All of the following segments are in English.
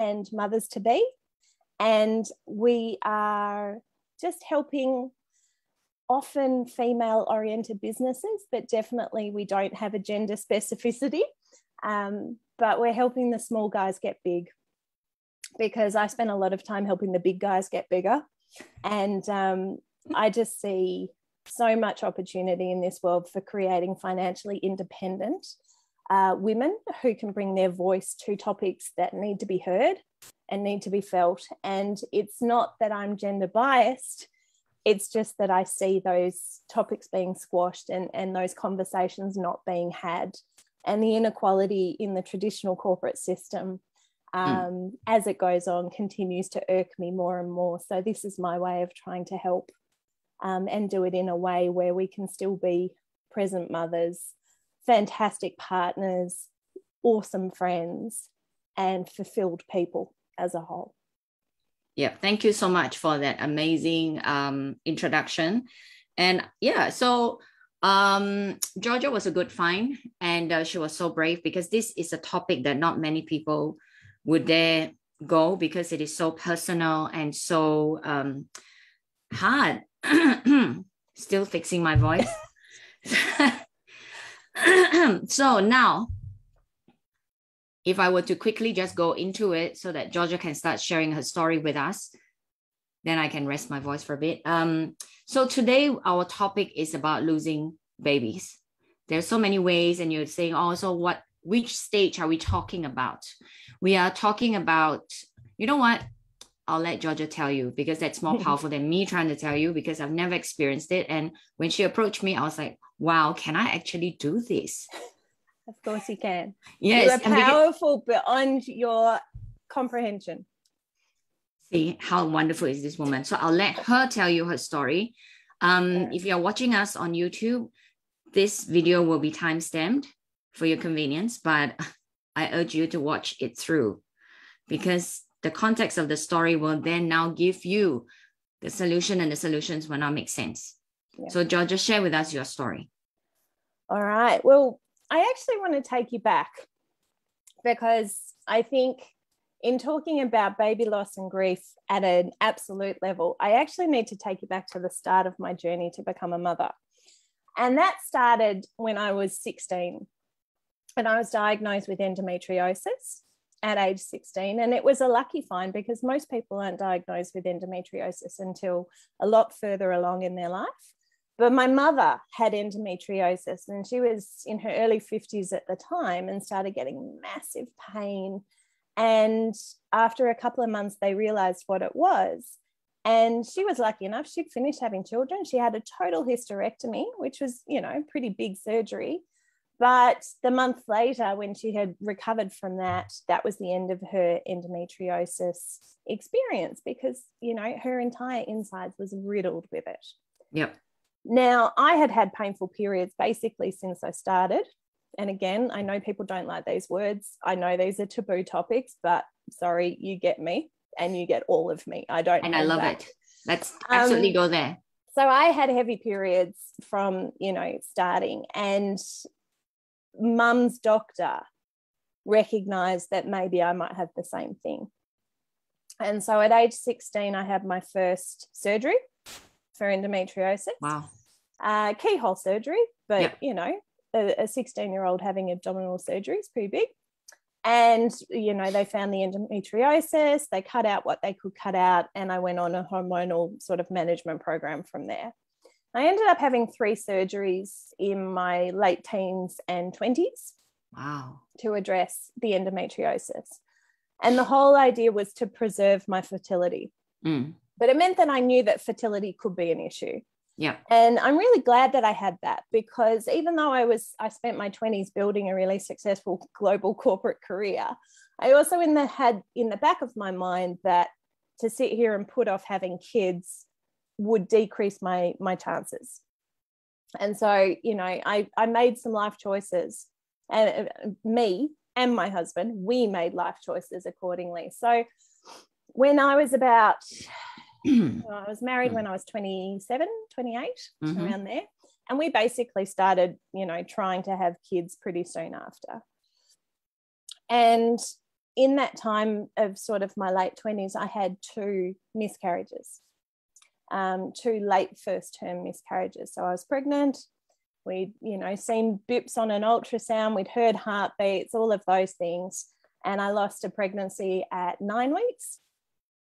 and mothers-to-be. And we are just helping often female-oriented businesses, but definitely we don't have a gender specificity. But we're helping the small guys get big, because I spend a lot of time helping the big guys get bigger. And I just see so much opportunity in this world for creating financially independent women who can bring their voice to topics that need to be heard and need to be felt. And it's not that I'm gender biased, it's just that I see those topics being squashed and those conversations not being had, and the inequality in the traditional corporate system as it goes on continues to irk me more and more. So this is my way of trying to help and do it in a way where we can still be present mothers, fantastic partners, awesome friends, and fulfilled people as a whole. Yeah, thank you so much for that amazing introduction. And yeah, so Georgia was a good find, and she was so brave, because this is a topic that not many people would dare go, because it is so personal and so hard. Still fixing my voice. So now, if I were to quickly just go into it so that Georgia can start sharing her story with us, then I can rest my voice for a bit. So today our topic is about losing babies. There's so many ways, and you're saying, oh, so which stage are we talking about? We are talking about, you know what? I'll let Georgia tell you, because that's more powerful than me trying to tell you, because I've never experienced it. And when she approached me, I was like, wow, can I actually do this? Of course you can. Yes. You are powerful beyond your comprehension. See, how wonderful is this woman? So I'll let her tell you her story. If you're watching us on YouTube, this video will be time-stamped for your convenience, but I urge you to watch it through, because the context of the story will then now give you the solution, and the solutions will now make sense. Yeah. So Georgia, share with us your story. All right. Well, I actually want to take you back, because I think in talking about baby loss and grief at an absolute level, I actually need to take you back to the start of my journey to become a mother. And that started when I was 16, and I was diagnosed with endometriosis at age 16. And it was a lucky find, because most people aren't diagnosed with endometriosis until a lot further along in their life. But my mother had endometriosis, and she was in her early 50s at the time and started getting massive pain. And after a couple of months, they realized what it was. And she was lucky enough, she'd finished having children. She had a total hysterectomy, which was, pretty big surgery. But the month later, when she had recovered from that, that was the end of her endometriosis experience, because, her entire insides was riddled with it. Yep. Now, I had had painful periods basically since I started. And again, I know people don't like these words. I know these are taboo topics, but sorry, you get me and you get all of me. I don't. And I love it. Let's absolutely go there. So I had heavy periods from, starting, and mum's doctor recognized that maybe I might have the same thing. And so at age 16, I had my first surgery for endometriosis. Wow. Keyhole surgery, but, yep. A 16-year-old having abdominal surgery is pretty big. And, they found the endometriosis, they cut out what they could cut out, and I went on a hormonal sort of management program from there. I ended up having 3 surgeries in my late teens and 20s. Wow. To address the endometriosis. And the whole idea was to preserve my fertility. But it meant that I knew that fertility could be an issue. Yeah. And I'm really glad that I had that, because even though I spent my 20s building a really successful global corporate career, I also had in the back of my mind that to sit here and put off having kids would decrease my chances. And so, I made some life choices, and me and my husband, we made life choices accordingly. So when I was about, I was married when I was 27, 28, around there. And we basically started, trying to have kids pretty soon after. And in that time of sort of my late 20s, I had 2 miscarriages, 2 late first term miscarriages. So I was pregnant. We'd, seen bips on an ultrasound. We'd heard heartbeats, all of those things. And I lost a pregnancy at 9 weeks.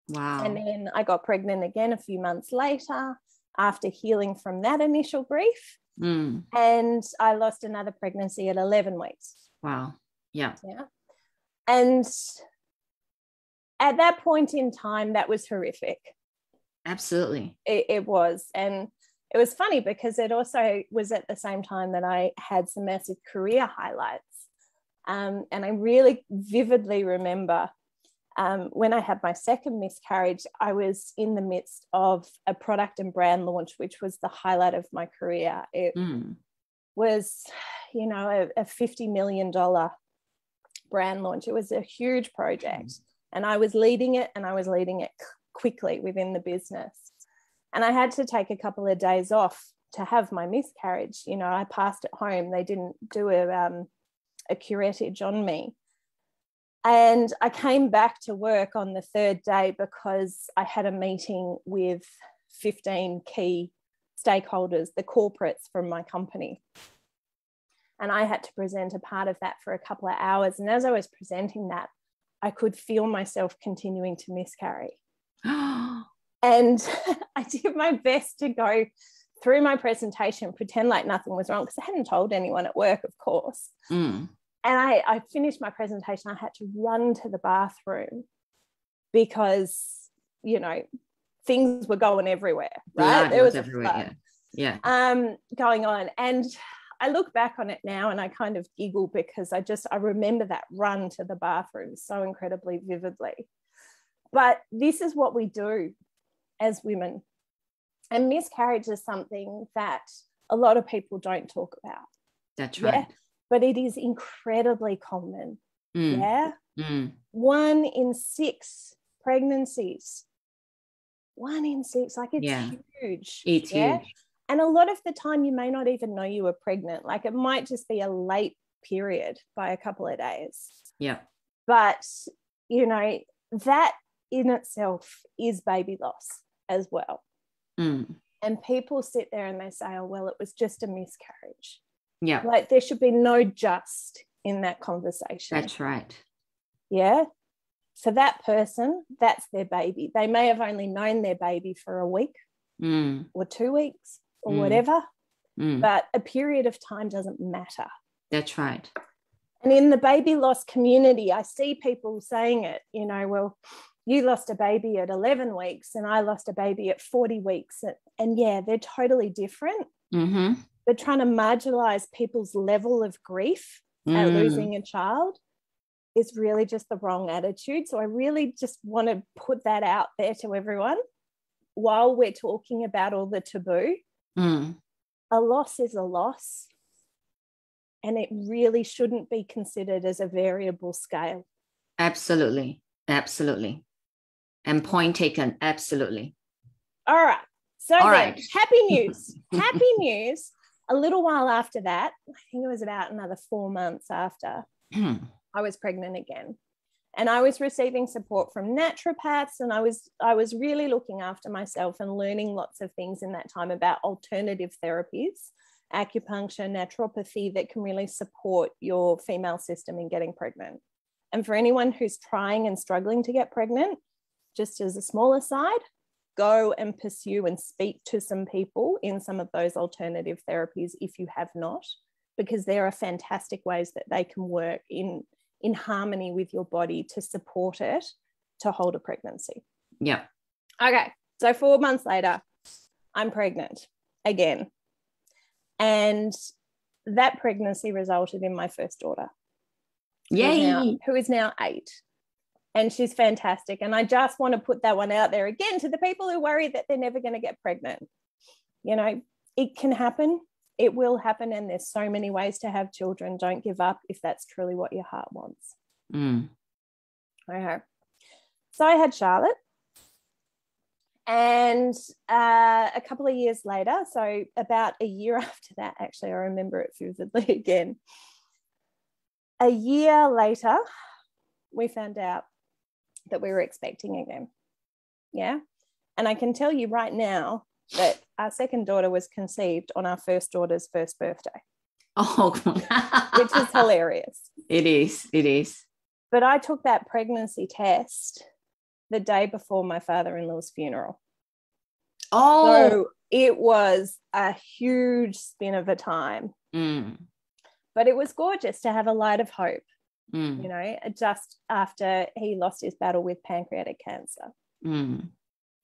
Wow. And then I got pregnant again a few months later after healing from that initial grief. And I lost another pregnancy at 11 weeks. Wow. Yeah. And at that point in time, that was horrific. Absolutely. It was. And it was funny because it also was at the same time that I had some massive career highlights. And I really vividly remember when I had my second miscarriage, I was in the midst of a product and brand launch, which was the highlight of my career. It was, a $50 million brand launch. It was a huge project, and I was leading it, and I was leading it quickly within the business. And I had to take a couple of days off to have my miscarriage. I passed it home. They didn't do a curettage on me. And I came back to work on the 3rd day because I had a meeting with 15 key stakeholders, the corporates from my company. And I had to present a part of that for a couple of hours. And as I was presenting that, I could feel myself continuing to miscarry. And I did my best to go through my presentation, pretend like nothing was wrong, because I hadn't told anyone at work, of course. And I finished my presentation. I had to run to the bathroom because, things were going everywhere, right? There was everywhere, yeah. Going on. And I look back on it now and I kind of giggle because I remember that run to the bathroom so incredibly vividly. But this is what we do as women. And miscarriage is something that a lot of people don't talk about. That's right. But it is incredibly common. 1 in 6 pregnancies. 1 in 6, like it's huge. It's huge. And a lot of the time you may not even know you were pregnant. Like it might just be a late period by a couple of days. Yeah. But, that in itself is baby loss as well. And people sit there and they say, oh, well, it was just a miscarriage. Yeah. Like there should be no just in that conversation. That's right. Yeah. For that person, that's their baby. They may have only known their baby for a week or 2 weeks or whatever, but a period of time doesn't matter. That's right. And in the baby loss community, I see people saying it, well, you lost a baby at 11 weeks and I lost a baby at 40 weeks. And yeah, they're totally different. They're trying to marginalize people's level of grief at losing a child is really just the wrong attitude. So I really just want to put that out there to everyone while we're talking about all the taboo. A loss is a loss, and it really shouldn't be considered as a variable scale. Absolutely. And point taken. Absolutely. All right. So happy news. Happy news. A little while after that, I think it was about another 4 months after, I was pregnant again. And I was receiving support from naturopaths, and I was really looking after myself and learning lots of things in that time about alternative therapies, acupuncture, naturopathy that can really support your female system in getting pregnant. And for anyone who's trying and struggling to get pregnant, just as a small aside, go and pursue and speak to some people in some of those alternative therapies if you have not, because there are fantastic ways that they can work in harmony with your body to support it to hold a pregnancy. Yeah. Okay. So 4 months later, I'm pregnant again. And that pregnancy resulted in my first daughter. Yay. Who is now 8. And she's fantastic. And I just want to put that one out there again to the people who worry that they're never going to get pregnant. It can happen. It will happen. And there's so many ways to have children. Don't give up if that's truly what your heart wants. Okay. So I had Charlotte. And a couple of years later, so about a year after that, actually, I remember it vividly again. A year later, we found out that we were expecting again. Yeah. And I can tell you right now that our second daughter was conceived on our first daughter's first birthday. Oh, which is hilarious. It is. But I took that pregnancy test the day before my father-in-law's funeral. Oh. So it was a huge spin of a time. But it was gorgeous to have a light of hope, you know, just after he lost his battle with pancreatic cancer.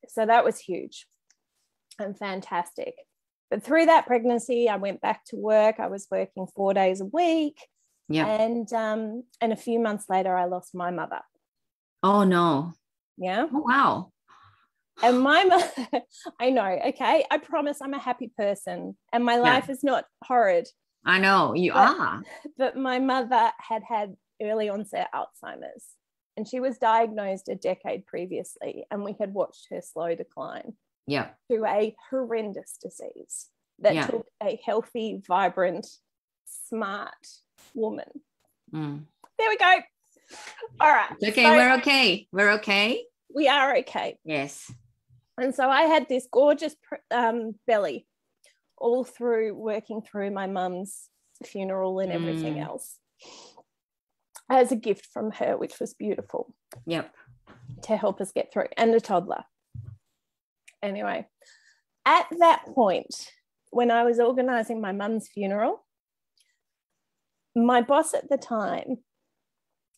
So that was huge and fantastic. But through that pregnancy, I went back to work. I was working 4 days a week. Yeah. And a few months later, I lost my mother. Oh, no. Yeah. Oh, wow. And my mother, I know, okay, I promise I'm a happy person and my life is not horrid. I know, you are. But my mother had early onset Alzheimer's, and she was diagnosed a decade previously, and we had watched her slow decline to a horrendous disease that took a healthy, vibrant, smart woman. There we go. All right. Okay, so we're okay. We're okay. We are okay. Yes. And so I had this gorgeous belly all through working through my mum's funeral and everything else as a gift from her, which was beautiful. Yep. To help us get through, and a toddler. Anyway, at that point, when I was organising my mum's funeral, my boss at the time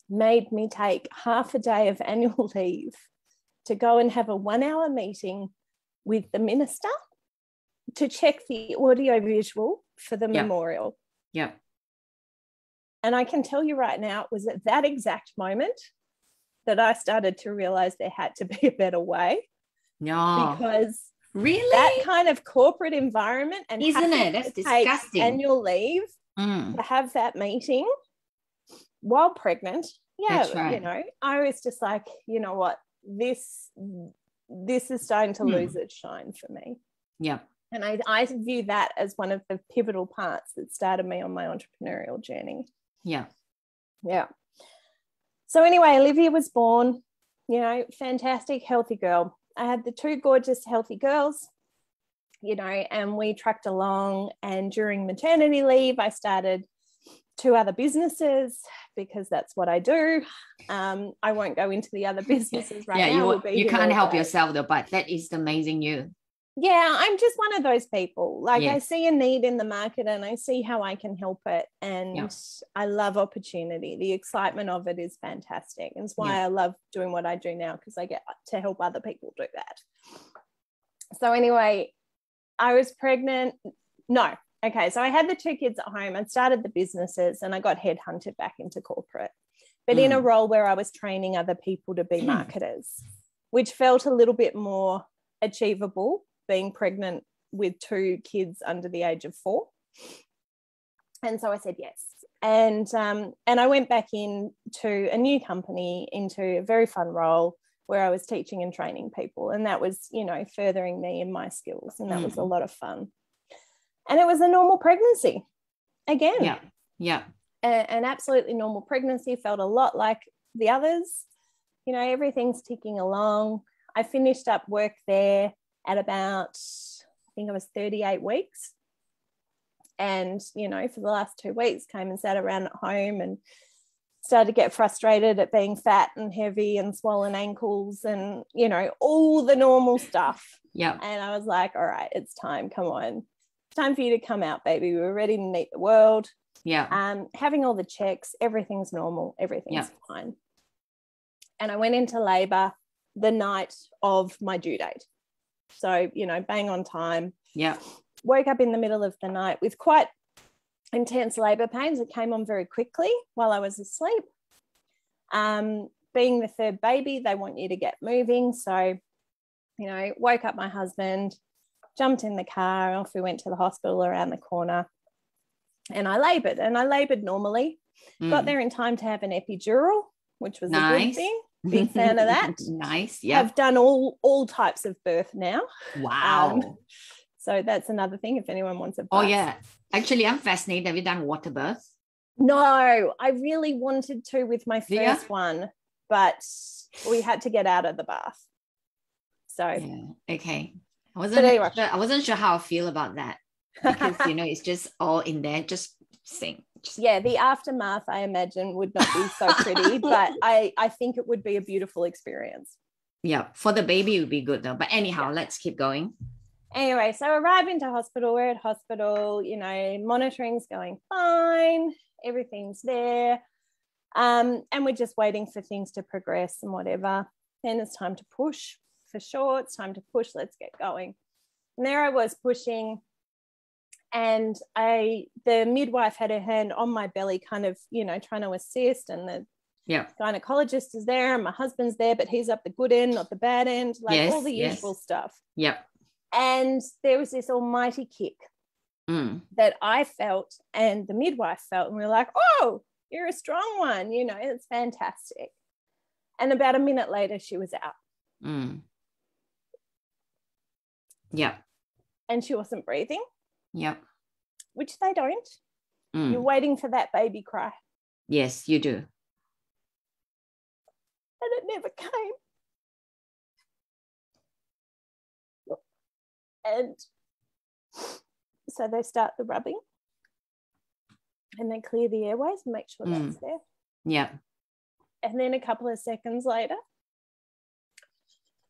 made me take half a day of annual leave to go and have a 1-hour meeting with the minister to check the audio visual for the memorial. Yeah. And I can tell you right now, it was at that exact moment that I started to realize there had to be a better way. No. Because really, that kind of corporate environment, and isn't it? That's disgusting. Annual leave to have that meeting while pregnant. Yeah, that's right. You know, I was just like, you know what, this is starting to lose its shine for me. Yeah. And I view that as one of the pivotal parts that started me on my entrepreneurial journey. Yeah. Yeah. So anyway, Olivia was born, you know, fantastic, healthy girl. I had the 2 gorgeous, healthy girls, you know, and we trucked along. And during maternity leave, I started 2 other businesses because that's what I do. I won't go into the other businesses right now. You can't help yourself though, but that is amazing you. Yeah, I'm just one of those people. Like I see a need in the market and I see how I can help it. And I love opportunity. The excitement of it is fantastic. And it's why I love doing what I do now, because I get to help other people do that. So anyway, I was pregnant. No. Okay. So I had the 2 kids at home. I started the businesses and I got headhunted back into corporate, but in a role where I was training other people to be marketers, which felt a little bit more achievable, being pregnant with 2 kids under the age of 4. And so I said yes. And I went back into a new company, into a very fun role where I was teaching and training people. And that was, you know, furthering me in my skills. And that was a lot of fun. And it was a normal pregnancy again. Yeah. Yeah. An absolutely normal pregnancy, felt a lot like the others. You know, everything's ticking along. I finished up work there at about, I think it was 38 weeks. And, you know, for the last 2 weeks came and sat around at home and started to get frustrated at being fat and heavy and swollen ankles and, you know, all the normal stuff. Yeah. And I was like, all right, it's time. Come on. It's time for you to come out, baby. We were ready to meet the world. Yeah. Having all the checks, everything's normal. Everything's fine. And I went into labor the night of my due date. So, you know, bang on time. Yeah. Woke up in the middle of the night with quite intense labor pains. It came on very quickly while I was asleep. Being the 3rd baby, they want you to get moving. So, you know, woke up my husband, jumped in the car, off we went to the hospital around the corner. And I laboured normally. Got there in time to have an epidural, which was a good thing. Big fan of that. Nice. Yeah. I've done all types of birth now. Wow. So that's another thing if anyone wants a birth. Oh yeah. Actually, I'm fascinated. Have you done water birth? No, I really wanted to with my first one, but we had to get out of the bath. So yeah, okay. anyway. I wasn't sure how I feel about that, because it's just all in there. Just sing. Yeah, the aftermath, I imagine, would not be so pretty, but I think it would be a beautiful experience. Yeah, for the baby it would be good though. But anyhow, let's keep going. Anyway, so arrive into hospital. We're at hospital, monitoring's going fine. Everything's there. And we're just waiting for things to progress and whatever. Then it's time to push. For sure, it's time to push. Let's get going. And there I was pushing. And the midwife had her hand on my belly, kind of, trying to assist. And the gynecologist is there, and my husband's there, but he's up the good end, not the bad end, all the usual stuff. Yep. And there was this almighty kick that I felt and the midwife felt. And we were like, oh, you're a strong one. It's fantastic. And about a minute later, she was out. Yep. And she wasn't breathing. Yep. Which they don't. You're waiting for that baby cry. Yes, you do. And it never came. And so they start the rubbing and they clear the airways and make sure that's there. Yeah. And then a couple of seconds later,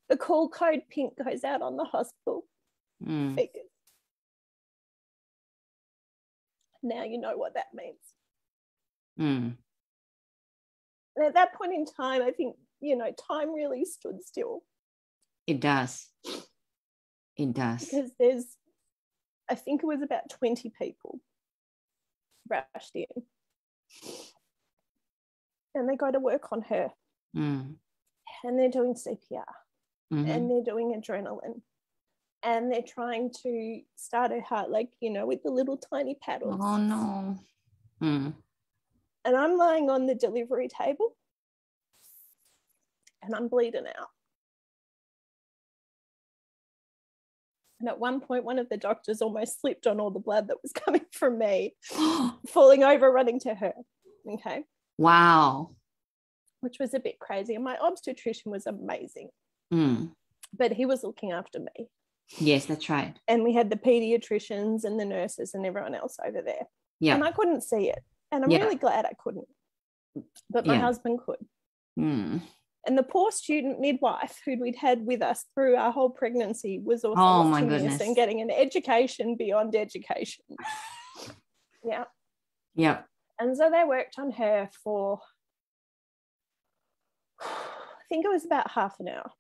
the call code pink goes out on the hospital speakers. Now you know what that means. And at that point in time, I think, time really stood still. It does. It does. Because I think it was about 20 people rushed in. And they go to work on her. And they're doing CPR. And they're doing adrenaline. And they're trying to start her heart, with the little tiny paddles. Oh, no. And I'm lying on the delivery table and I'm bleeding out. And at one point, one of the doctors almost slipped on all the blood that was coming from me, falling over, running to her. Okay. Wow. Which was a bit crazy. And my obstetrician was amazing. But he was looking after me. Yes, that's right. And we had the pediatricians and the nurses and everyone else over there. Yeah. And I couldn't see it. And I'm really glad I couldn't. But my husband could. And the poor student midwife who we'd had with us through our whole pregnancy was also watching this and getting an education beyond education. Yeah. Yeah. And so they worked on her for, I think it was about half an hour.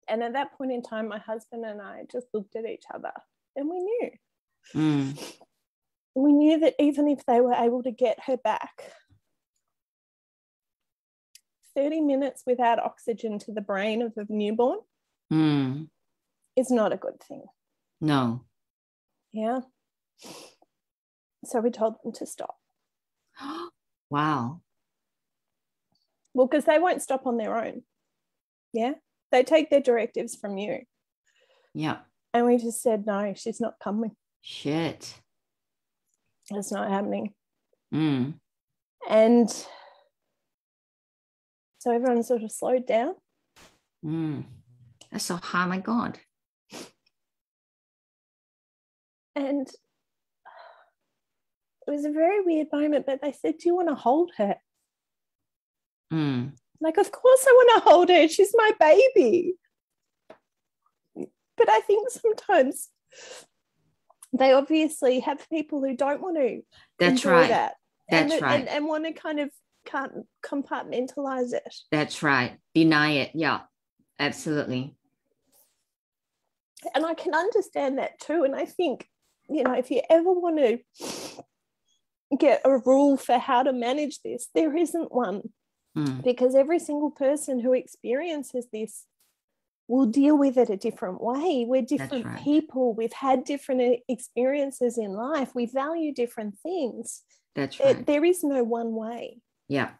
And at that point in time, my husband and I just looked at each other and we knew. We knew that even if they were able to get her back, 30 minutes without oxygen to the brain of a newborn is not a good thing. No. Yeah. So we told them to stop. Wow. Well, because they won't stop on their own. Yeah. They take their directives from you. Yeah. And we just said, no, she's not coming. Shit. It's not happening. And so everyone sort of slowed down. That's so hard, my God. And it was a very weird moment, but they said, do you want to hold her? Like, of course I want to hold her. She's my baby. But I think sometimes they obviously have people who don't want to enjoy that. That's right. And want to kind of can't compartmentalize it. That's right. Deny it. Yeah, absolutely. And I can understand that too. And I think, if you ever want to get a rule for how to manage this, there isn't one. Because every single person who experiences this will deal with it a different way. We're different people. We've had different experiences in life. We value different things. That's right. There is no one way. Yeah.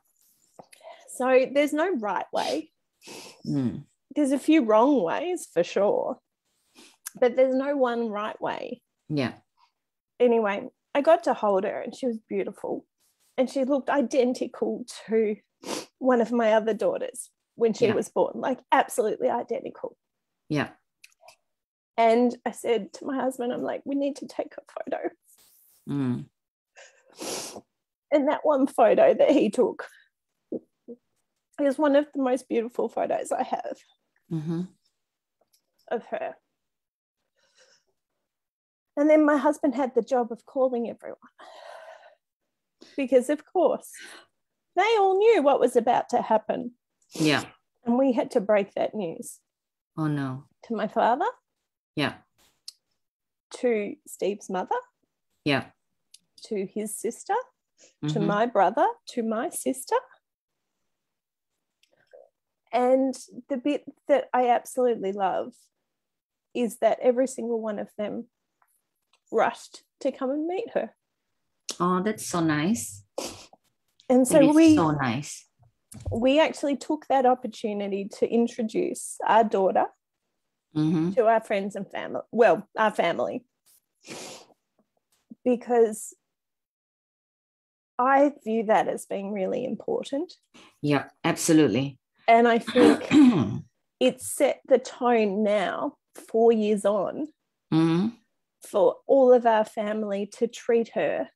So there's no right way. There's a few wrong ways for sure, but there's no one right way. Yeah. Anyway, I got to hold her, and she was beautiful. And she looked identical to one of my other daughters when she was born, like absolutely identical. Yeah. And I said to my husband, I'm like, we need to take a photo. Mm. And that one photo that he took is one of the most beautiful photos I have of her. And then my husband had the job of calling everyone, because of course they all knew what was about to happen. Yeah. And we had to break that news. Oh no. To my father. Yeah. To Steve's mother. Yeah. To his sister. To my brother. To my sister. And the bit that I absolutely love is that every single one of them rushed to come and meet her. Oh, that's so nice. And so so nice. We actually took that opportunity to introduce our daughter to our friends and family. Well, our family. Because I view that as being really important. Yeah, absolutely. And I think it set the tone now, 4 years on, for all of our family to treat her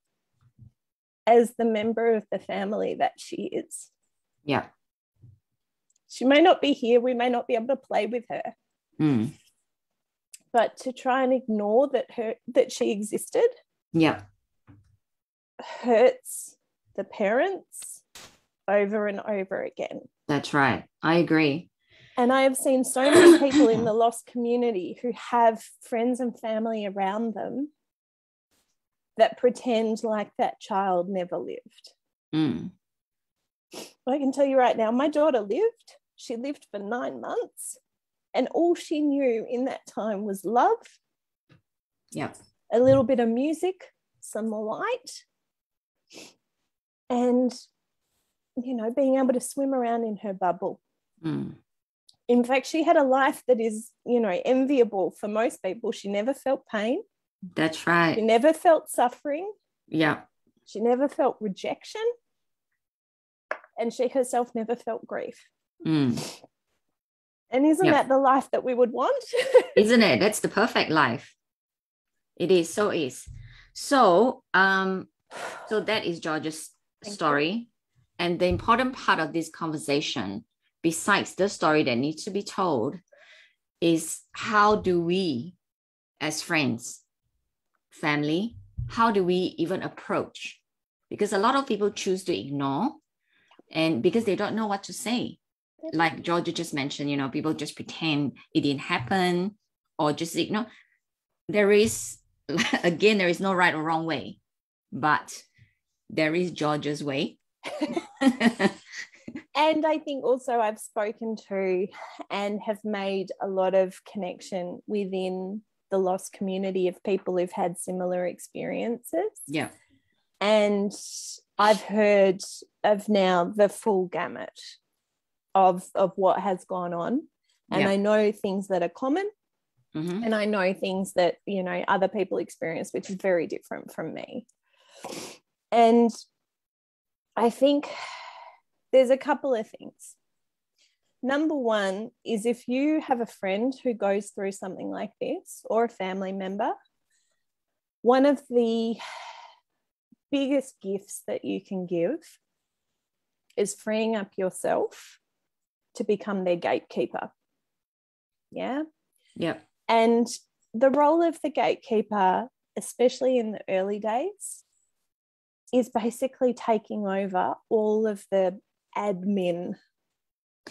as the member of the family that she is. Yeah. She may not be here. We may not be able to play with her. But to try and ignore that she existed hurts the parents over and over again. That's right. I agree. And I have seen so many people in the lost community who have friends and family around them that pretend like that child never lived. I can tell you right now, my daughter lived. She lived for 9 months, and all she knew in that time was love, a little bit of music, some light, and, you know, being able to swim around in her bubble. In fact, she had a life that is, you know, enviable for most people. She never felt pain. That's right. She never felt suffering. Yeah. She never felt rejection. And she herself never felt grief. And isn't that the life that we would want? Isn't it? That's the perfect life. It is. So is. So, so that is George's story. And the important part of this conversation, besides the story that needs to be told, is how do we, as friends, family, how do we even approach? Because a lot of people choose to ignore, and because they don't know what to say. Like Georgia just mentioned, you know, people just pretend it didn't happen or just ignore. There is, again, there is no right or wrong way, but there is Georgia's way. And I think also I've spoken to and have made a lot of connection within the lost community of people who've had similar experiences. Yeah. And I've heard of now the full gamut of what has gone on. And I know things that are common, and I know things that, you know, other people experience, which is very different from me. And I think there's a couple of things. Number one is, if you have a friend who goes through something like this, or a family member, one of the biggest gifts that you can give is freeing up yourself to become their gatekeeper. Yeah. And the role of the gatekeeper, especially in the early days, is basically taking over all of the admin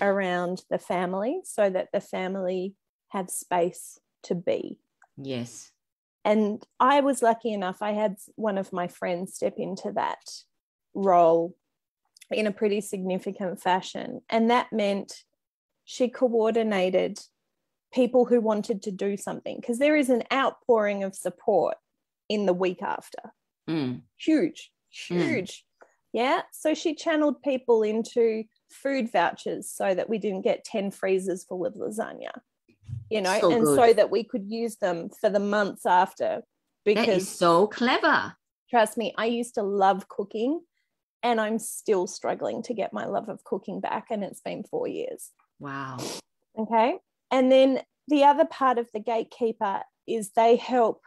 around the family so that the family have space to be. Yes. And I was lucky enough, I had one of my friends step into that role in a pretty significant fashion. And that meant she coordinated people who wanted to do something, because there is an outpouring of support in the week after. Huge. Yeah. So she channeled people into food vouchers so that we didn't get 10 freezers full of lasagna, you know, so that we could use them for the months after. Because that is so clever. Trust me, I used to love cooking, and I'm still struggling to get my love of cooking back, and it's been 4 years. Wow. Okay. And then the other part of the gatekeeper is they help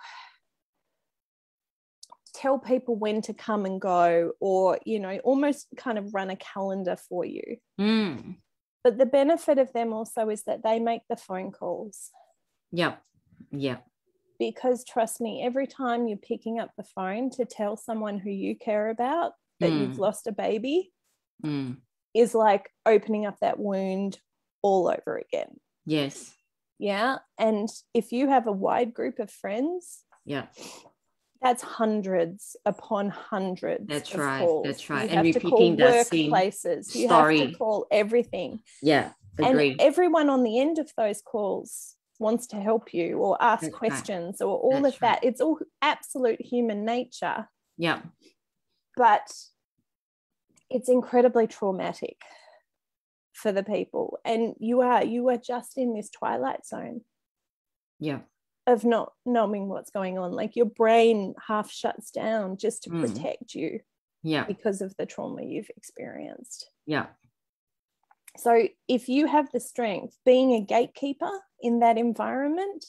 tell people when to come and go, or, you know, almost kind of run a calendar for you. But the benefit of them also is that they make the phone calls. Yep. Because trust me, every time you're picking up the phone to tell someone who you care about that you've lost a baby is like opening up that wound all over again. Yes. Yeah. And if you have a wide group of friends, that's hundreds upon hundreds. That's of right. calls. That's right. You And have to call repeating the same workplaces. You story. have to call everything. Yeah. Agree. And everyone on the end of those calls wants to help you or ask That's questions or all That's of that. It's all absolute human nature. Yeah. But it's incredibly traumatic for the people. And you are just in this twilight zone. Yeah. Of not knowing what's going on. Like your brain half shuts down just to protect you. Yeah. Because of the trauma you've experienced. Yeah. So if you have the strength, being a gatekeeper in that environment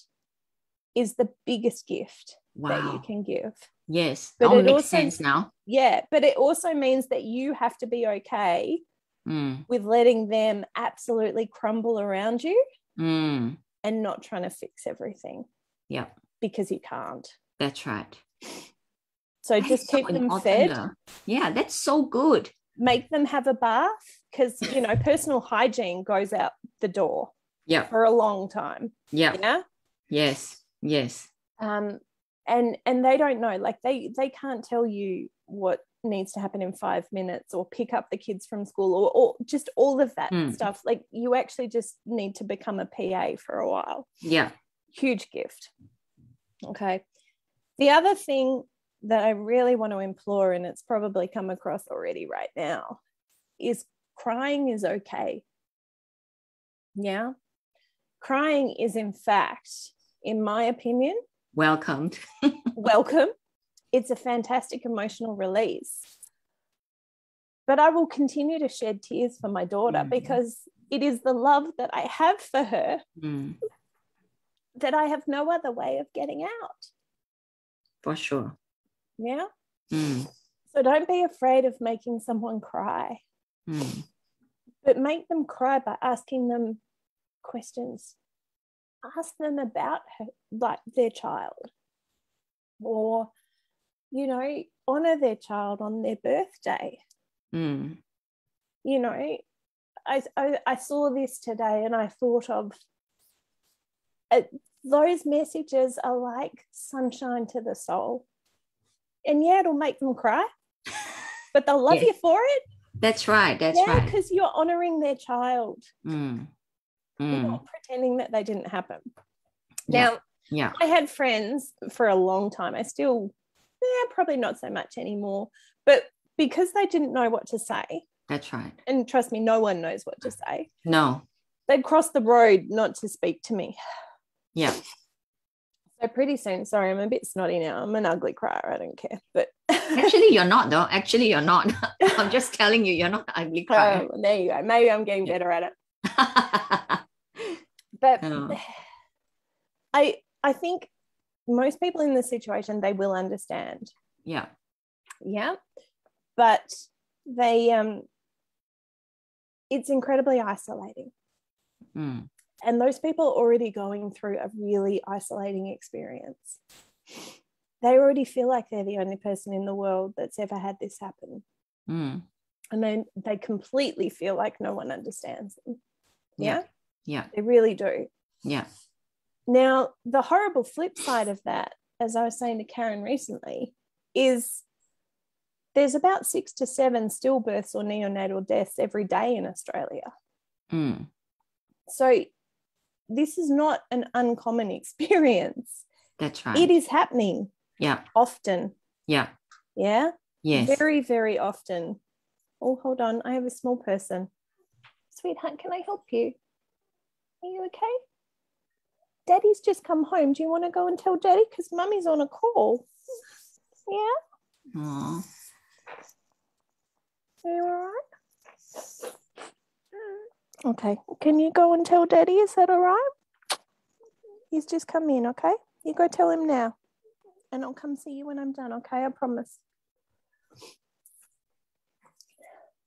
is the biggest gift that you can give. Yes. But it makes sense now. Yeah. But it also means that you have to be okay with letting them absolutely crumble around you and not trying to fix everything. Yeah. Because you can't. That's right. So just keep them fed. Yeah, that's so good. Make them have a bath, because, you know, personal hygiene goes out the door for a long time. Yeah. Yes. And they don't know, like they can't tell you what needs to happen in 5 minutes or pick up the kids from school or just all of that stuff. Like you actually just need to become a PA for a while. Yeah. Huge gift. Okay. The other thing that I really want to implore, and it's probably come across already right now, is crying is okay. Yeah. Crying is, in fact, in my opinion, welcome. It's a fantastic emotional release. But I will continue to shed tears for my daughter because it is the love that I have for her that I have no other way of getting out. For sure. Yeah. So don't be afraid of making someone cry, but make them cry by asking them questions. Ask them about her, like their child, or, you know, honor their child on their birthday. You know, I saw this today and I thought of those messages are like sunshine to the soul. And yeah, it'll make them cry, but they'll love you for it. That's right. That's right. Because you're honoring their child. You're not pretending that they didn't happen. Now, I had friends for a long time. I still, probably not so much anymore. But because they didn't know what to say. That's right. And trust me, no one knows what to say. No. They'd cross the road not to speak to me. Yeah. So pretty soon, sorry, I'm a bit snotty now. I'm an ugly crier. I don't care. But actually, you're not, though. Actually, you're not. I'm just telling you, you're not an ugly crier. There you go. Maybe I'm getting better at it. But I think most people in this situation, they will understand. Yeah. Yeah. But they, it's incredibly isolating. And those people are already going through a really isolating experience. They already feel like they're the only person in the world that's ever had this happen. And then they completely feel like no one understands them. Yeah? Yeah. They really do. Yeah. Now, the horrible flip side of that, as I was saying to Karen recently, is there's about 6 to 7 stillbirths or neonatal deaths every day in Australia. So this is not an uncommon experience. That's right. It is happening. Yeah. Often. Yeah. Yeah? Yes. Very, very often. Oh, hold on. I have a small person. Sweetheart, can I help you? Are you okay? Daddy's just come home. Do you want to go and tell Daddy? Because Mummy's on a call. Yeah? Aw. Are you all right? Okay. Can you go and tell Daddy? Is that all right? He's just come in, okay? You go tell him now. And I'll come see you when I'm done, okay? I promise.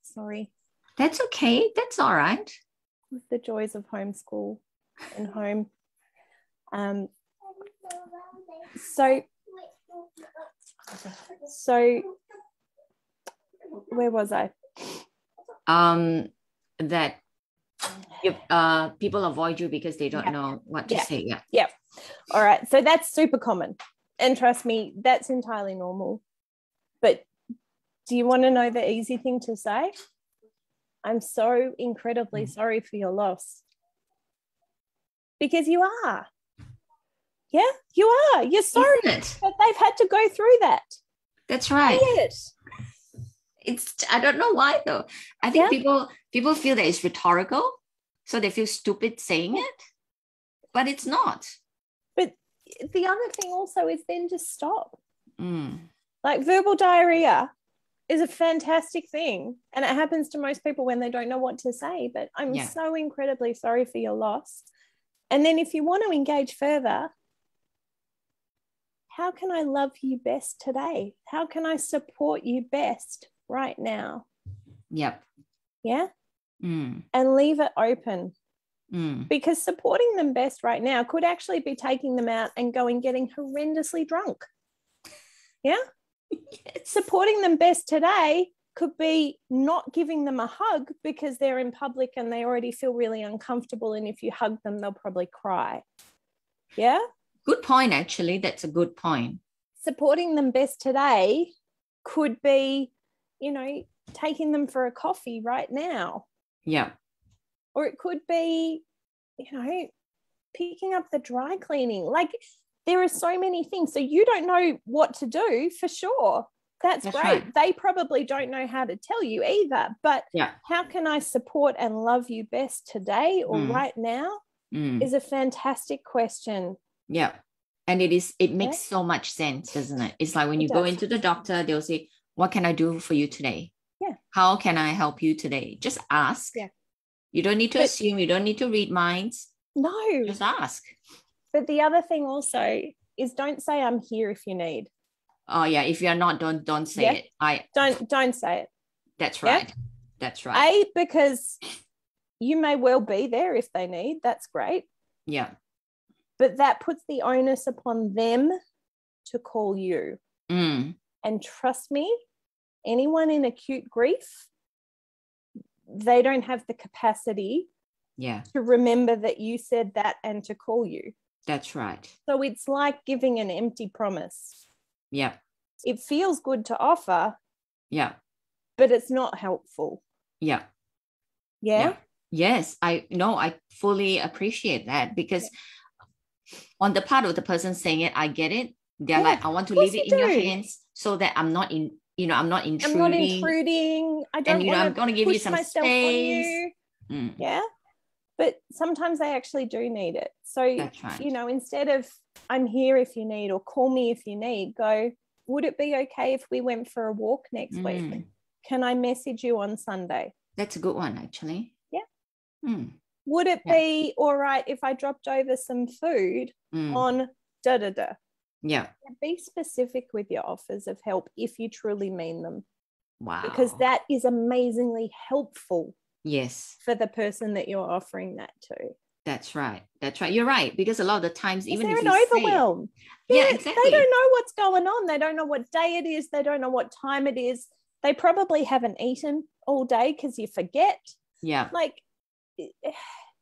Sorry. That's okay. That's all right. With the joys of homeschool and home. So where was I? That people avoid you because they don't know what to say. Yeah. All right. So that's super common. And trust me, that's entirely normal. But do you want to know the easy thing to say? I'm so incredibly sorry for your loss. Because you are. Yeah, you are. You're sorry that they've had to go through that. That's right. I don't know why though. I think people feel that it's rhetorical, so they feel stupid saying it, but it's not. But the other thing also is then just stop. Like verbal diarrhea is a fantastic thing, and it happens to most people when they don't know what to say. But I'm so incredibly sorry for your loss. And then if you want to engage further, how can I love you best today? How can I support you best right now? Yep. Yeah. And leave it open. Because supporting them best right now could actually be taking them out and going getting horrendously drunk. Yeah. Yes. Supporting them best today could be not giving them a hug because they're in public and they already feel really uncomfortable. And if you hug them, they'll probably cry. Yeah. Good point, actually. That's a good point. Supporting them best today could be, taking them for a coffee right now. Yeah. Or it could be, picking up the dry cleaning. Like there are so many things. So you don't know what to do for sure. That's great. Right. They probably don't know how to tell you either. But how can I support and love you best today or right now is a fantastic question. Yeah. And it makes so much sense, doesn't it? It's like when you go into the doctor, they'll say, what can I do for you today? Yeah. How can I help you today? Just ask. Yeah. You don't need to assume. You don't need to read minds. No. Just ask. But the other thing also is don't say I'm here if you need. Oh yeah. If you're not, don't say it. Don't say it. That's right. Yeah? That's right. Because you may well be there if they need. That's great. Yeah. But that puts the onus upon them to call you. And trust me, anyone in acute grief, they don't have the capacity to remember that you said that and to call you. That's right. So it's like giving an empty promise. Yeah. It feels good to offer. Yeah. But it's not helpful. Yeah. Yeah? Yes, I fully appreciate that because on the part of the person saying it, I get it. They're like, I want to leave it in your hands so that I'm not intruding. I'm not intruding. I don't want I'm going to give you some space. Yeah. But sometimes they actually do need it. So, that's right. Instead of I'm here if you need or call me if you need, go, would it be okay if we went for a walk next week? Can I message you on Sunday? That's a good one, actually. Yeah. Would it be all right if I dropped over some food on da-da-da? Yeah. Be specific with your offers of help if you truly mean them. Wow. Because that is amazingly helpful. Yes. For the person that you're offering that to. That's right. That's right. You're right. Because a lot of the times, even if you an overwhelm. Exactly. They don't know what's going on. They don't know what day it is. They don't know what time it is. They probably haven't eaten all day because you forget. Yeah. Like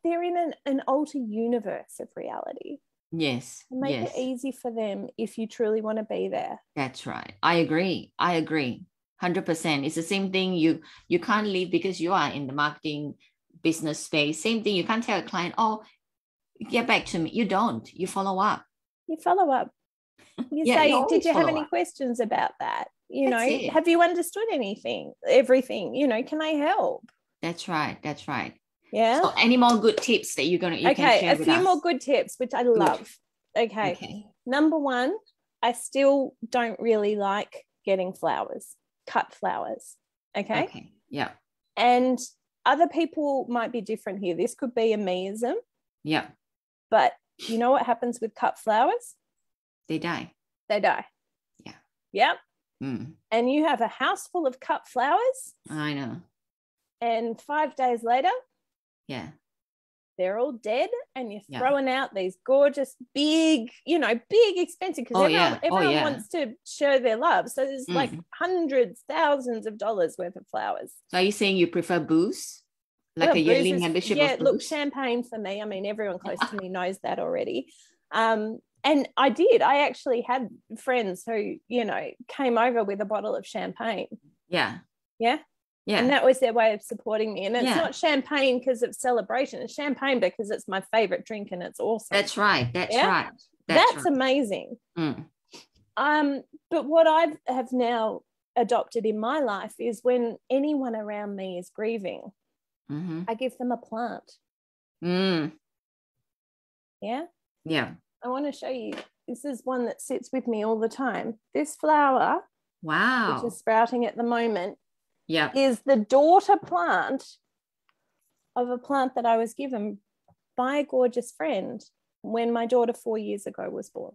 they're in an alter universe of reality. Yes. Make it easy for them if you truly want to be there. That's right. I agree. 100%. It's the same thing. You can't leave because you are in the marketing business space. Same thing. You can't tell a client, oh, get back to me. You don't. You follow up. You follow up. You say, did you have any questions about that? Have you understood anything? Everything, can I help? That's right. That's right. Yeah. So any more good tips that you can share with us? A few more good tips, which I love. Okay. Number one, I still don't really like getting flowers, cut flowers. Okay. Okay. Yeah. And other people might be different here. This could be a meism. Yeah. But you know what happens with cut flowers? They die. They die. Yeah. Yep. Mm. And you have a house full of cut flowers. I know. And 5 days later, Yeah. they're all dead, and you're throwing out these gorgeous, big, big, expensive, because everyone wants to show their love. So there's like hundreds, thousands of dollars worth of flowers. So are you saying you prefer booze? Like a yearly membership of booze? Look, champagne for me. I mean, everyone close to me knows that already. And I did. I actually had friends who, came over with a bottle of champagne. Yeah. Yeah. Yeah. And that was their way of supporting me. And it's not champagne because of celebration. It's champagne because it's my favorite drink and it's awesome. That's right. That's right. That's amazing. Mm. But what I have now adopted in my life is when anyone around me is grieving, I give them a plant. Mm. Yeah? Yeah. I want to show you. This is one that sits with me all the time. This flower, which is sprouting at the moment, is the daughter plant of a plant that I was given by a gorgeous friend when my daughter 4 years ago was born.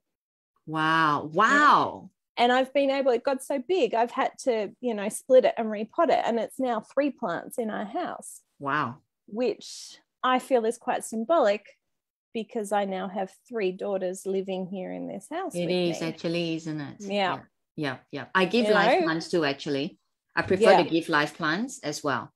Wow. And I've been able, it got so big, I've had to, split it and repot it. And it's now 3 plants in our house. Wow. Which I feel is quite symbolic because I now have 3 daughters living here in this house. It is actually, isn't it? Yeah. I give live plants too, actually. I prefer to give live plants as well.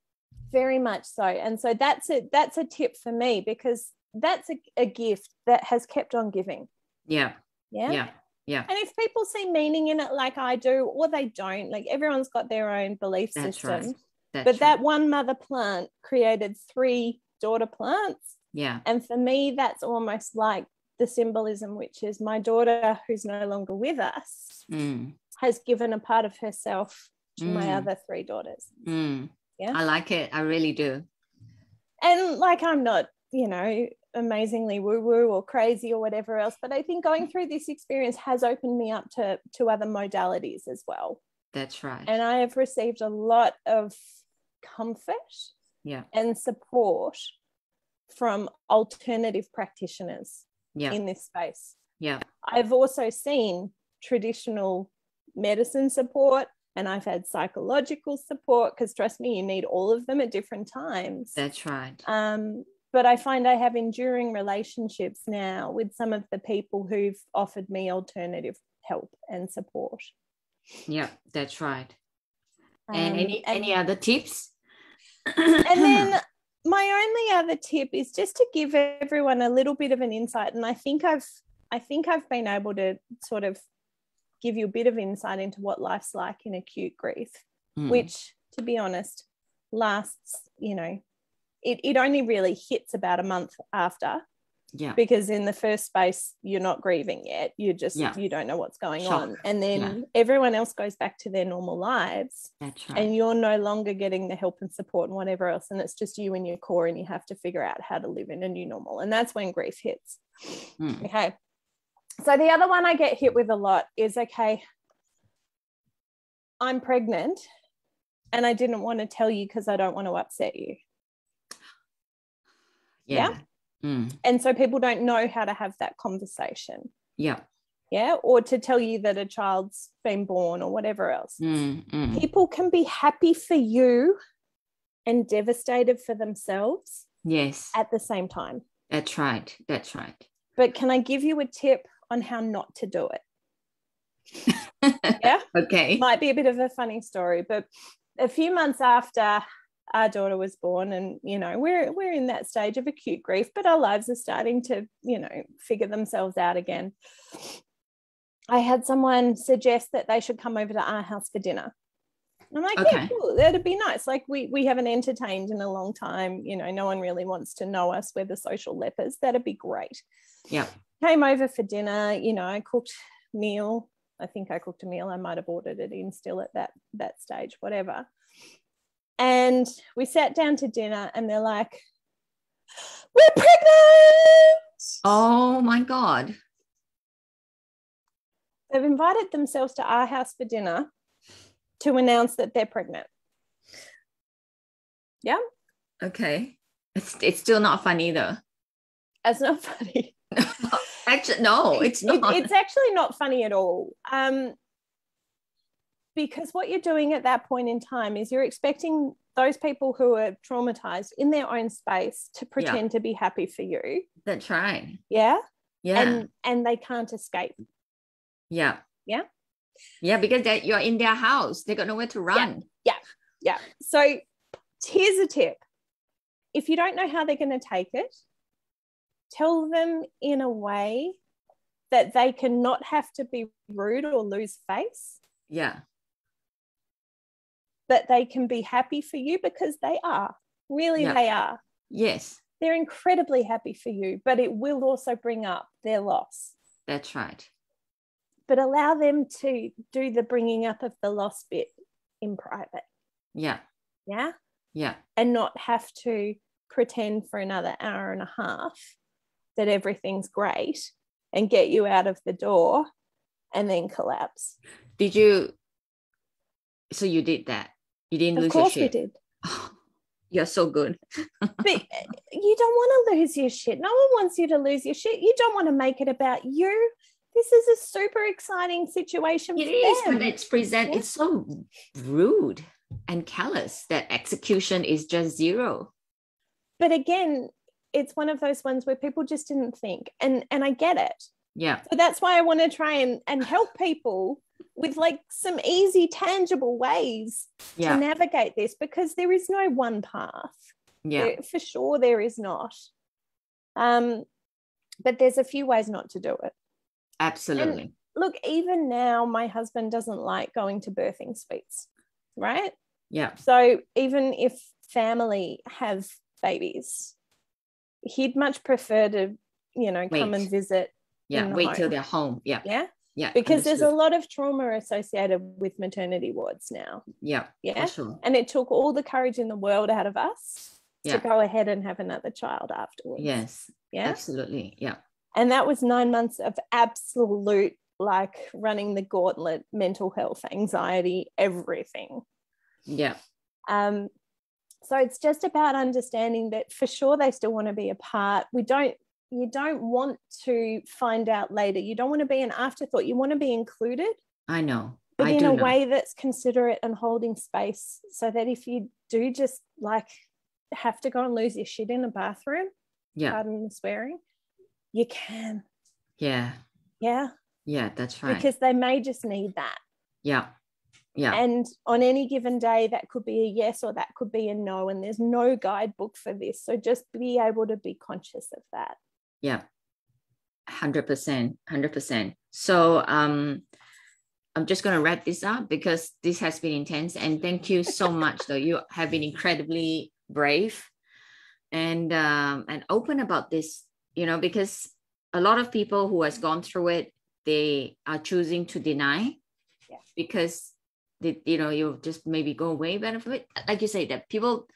Very much so. And so that's a tip for me, because that's a gift that has kept on giving. Yeah. And if people see meaning in it like I do, or they don't, like everyone's got their own belief system. Right. That one mother plant created 3 daughter plants. Yeah. And for me, that's almost like the symbolism, which is my daughter, who's no longer with us, has given a part of herself to my other 3 daughters. Yeah, I like it. I really do. And like, I'm not, amazingly woo-woo or crazy or whatever else, but I think going through this experience has opened me up to other modalities as well. That's right. And I have received a lot of comfort and support from alternative practitioners in this space. Yeah. I've also seen traditional medicine support, and I've had psychological support, because trust me, you need all of them at different times. That's right. But I find I have enduring relationships now with some of the people who've offered me alternative help and support. Yeah, that's right. And any other tips? And then my only other tip is just to give everyone a little bit of an insight. And I think I've been able to sort of give you a bit of insight into what life's like in acute grief, which, to be honest, lasts, it only really hits about a month after. Yeah. Because in the first space, you're not grieving yet. You just, you don't know what's going on. And then everyone else goes back to their normal lives. That's right. And you're no longer getting the help and support and whatever else. And it's just you and your core, and you have to figure out how to live in a new normal. And that's when grief hits. Okay. So the other one I get hit with a lot is, okay, I'm pregnant and I didn't want to tell you because I don't want to upset you. Yeah. And so people don't know how to have that conversation. Yeah. Yeah. Or to tell you that a child's been born or whatever else. People can be happy for you and devastated for themselves. Yes. At the same time. That's right. That's right. But can I give you a tip on how not to do it? Yeah. Okay. Might be a bit of a funny story, but a few months after our daughter was born, and we're in that stage of acute grief, but our lives are starting to figure themselves out again. I had someone suggest that they should come over to our house for dinner. I'm like, okay. Yeah, cool, that'd be nice. Like we haven't entertained in a long time. No one really wants to know us. We're the social lepers. That'd be great. Yeah. Came over for dinner. I cooked meal. I think I cooked a meal. I might have ordered it in still at that stage, whatever. And we sat down to dinner, and they're like, "We're pregnant!" Oh my God. They've invited themselves to our house for dinner to announce that they're pregnant. Yeah. Okay. It's still not funny though. It's not funny. Actually, no, it's not. It's actually not funny at all. Because what you're doing at that point in time is you're expecting those people who are traumatized in their own space to pretend to be happy for you. That's right. Yeah. Yeah. And they can't escape. Yeah. Yeah. Yeah, because you're in their house. They got nowhere to run. Yeah. So here's a tip. If you don't know how they're going to take it, tell them in a way that they cannot have to be rude or lose face. Yeah. But they can be happy for you because they are. Really, they are. Yes. They're incredibly happy for you, but it will also bring up their loss. That's right. But allow them to do the bringing up of the loss bit in private. Yeah. Yeah? Yeah. And not have to pretend for another hour and a half that everything's great and get you out of the door and then collapse. So you did that? You didn't lose your shit? Of course we did. Oh, you're so good. But you don't want to lose your shit. No one wants you to lose your shit. You don't want to make it about you. This is a super exciting situation for them. It is, but it's so rude and callous that execution is just zero. But again, it's one of those ones where people just didn't think. And I get it. Yeah. So that's why I want to try and help people with like some easy, tangible ways to navigate this, because there is no one path. Yeah. For sure there is not. But there's a few ways not to do it. Absolutely. And look, even now, my husband doesn't like going to birthing suites, right? Yeah. So even if family have babies, he'd much prefer to, come and visit. Yeah, wait till they're home. Yeah. Yeah. Yeah. Because there's a lot of trauma associated with maternity wards now. Yeah. Yeah. For sure. And it took all the courage in the world out of us to go ahead and have another child afterwards. Yes. Yeah. Absolutely. Yeah. And that was 9 months of absolute, like, running the gauntlet, mental health, anxiety, everything. Yeah. So it's just about understanding that for sure they still want to be a part. You don't want to find out later. You don't want to be an afterthought. You want to be included. I know. But in a way that's considerate and holding space, so that if you do just like have to go and lose your shit in a bathroom, pardon the swearing, you can. Yeah. Yeah. Yeah, that's right. Because they may just need that. Yeah. Yeah. And on any given day, that could be a yes or that could be a no. And there's no guidebook for this. So just be able to be conscious of that. Yeah. 100%. 100%. So I'm just going to wrap this up because this has been intense. And thank you so much, though. You have been incredibly brave and open about this, because a lot of people who has gone through it, they are choosing to deny because you just maybe go away benefit. Like you say, that people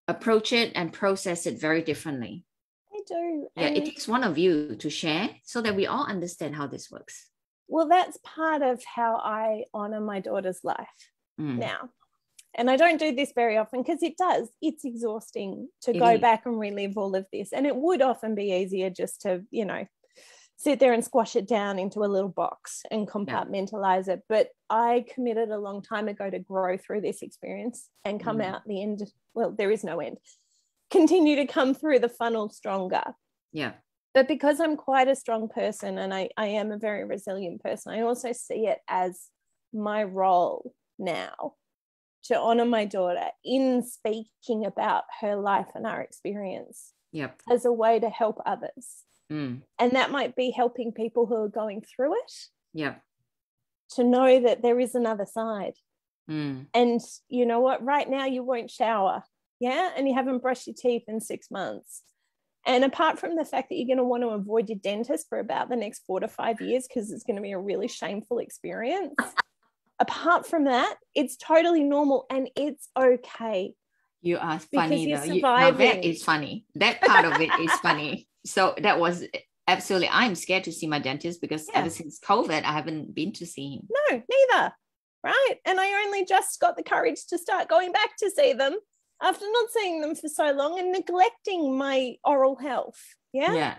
approach it and process it very differently. They do. Yeah, it takes one of you to share so that we all understand how this works. Well, that's part of how I honor my daughter's life now. And I don't do this very often because it's exhausting to go back and relive all of this. And it would often be easier just to, sit there and squash it down into a little box and compartmentalize it. But I committed a long time ago to grow through this experience and come out the end. Well, there is no end. Continue to come through the funnel stronger. Yeah. But because I'm quite a strong person and I am a very resilient person, I also see it as my role now to honor my daughter in speaking about her life and our experience as a way to help others. And that might be helping people who are going through it to know that there is another side. And you know what? Right now you won't shower, and you haven't brushed your teeth in 6 months. And apart from the fact that you're going to want to avoid your dentist for about the next 4 to 5 years because it's going to be a really shameful experience, apart from that, it's totally normal and it's okay. You are funny. Because you're surviving. That is funny. That part of it is funny. So that was absolutely, I'm scared to see my dentist because ever since COVID, I haven't been to see him. No, neither. right? And I only just got the courage to start going back to see them after not seeing them for so long and neglecting my oral health. Yeah.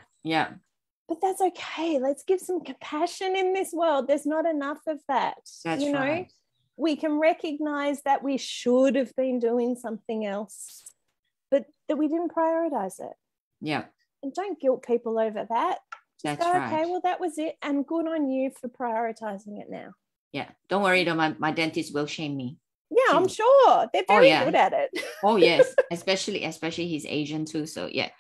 But that's okay. Let's give some compassion in this world. There's not enough of that. That's right. We can recognize that we should have been doing something else, but that we didn't prioritize it. Yeah. And don't guilt people over that. Just That's go, right. okay, well, that was it. And good on you for prioritizing it now. Yeah. Don't worry though, my dentist will shame me. Yeah, I'm sure. They're very good at it. Oh, yes. Especially he's Asian too. So yeah.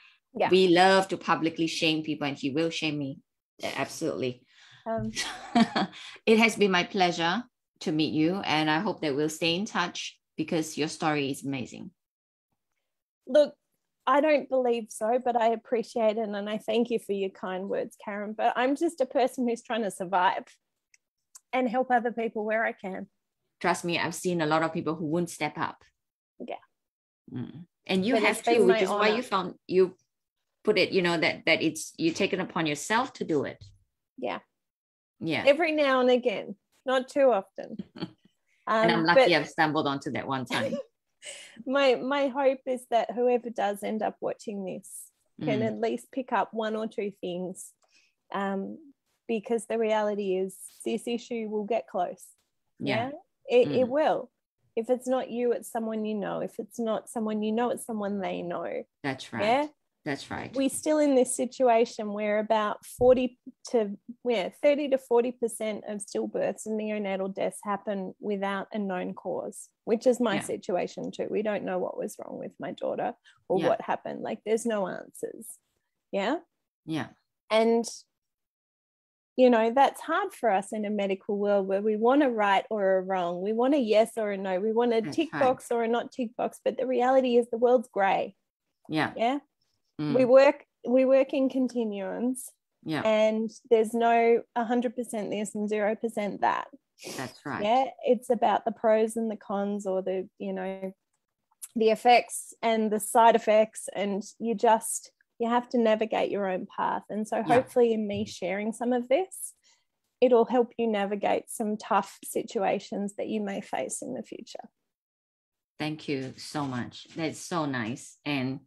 We love to publicly shame people, and he will shame me. Yeah, absolutely. It has been my pleasure to meet you, and I hope that we'll stay in touch because your story is amazing. Look, I don't believe so, but I appreciate it, and I thank you for your kind words, Karen. But I'm just a person who's trying to survive and help other people where I can. Trust me, I've seen a lot of people who won't step up. Yeah. And you have to, which is why you put it, that it's you taken upon yourself to do it. Yeah Every now and again, not too often. And I'm lucky I've stumbled onto that one time. my hope is that whoever does end up watching this can at least pick up one or two things, because the reality is this issue will get close. It will. If it's not you, it's someone you know. If it's not someone you know, it's someone they know. That's right. That's right. We're still in this situation where about 30 to 40% of stillbirths and neonatal deaths happen without a known cause, which is my situation too. We don't know what was wrong with my daughter or what happened. Like, there's no answers. Yeah. And that's hard for us in a medical world where we want a right or a wrong. We want a yes or a no. We want a tick box or a not tick box. But the reality is the world's grey. Yeah. We work in continuums. And there's no 100% this and 0% that. That's right. Yeah. It's about the pros and the cons, or the effects and the side effects, and you have to navigate your own path. And so hopefully in me sharing some of this, it'll help you navigate some tough situations that you may face in the future. Thank you so much. That's so nice and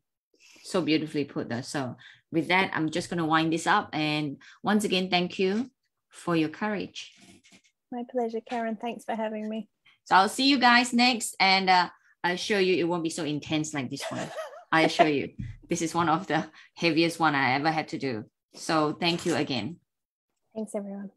so beautifully put there. So with that, I'm just going to wind this up. And once again, thank you for your courage. My pleasure, Karen. Thanks for having me. So I'll see you guys next. And I assure you, it won't be so intense like this one. I assure you, this is one of the heaviest one I ever had to do. So thank you again. Thanks, everyone.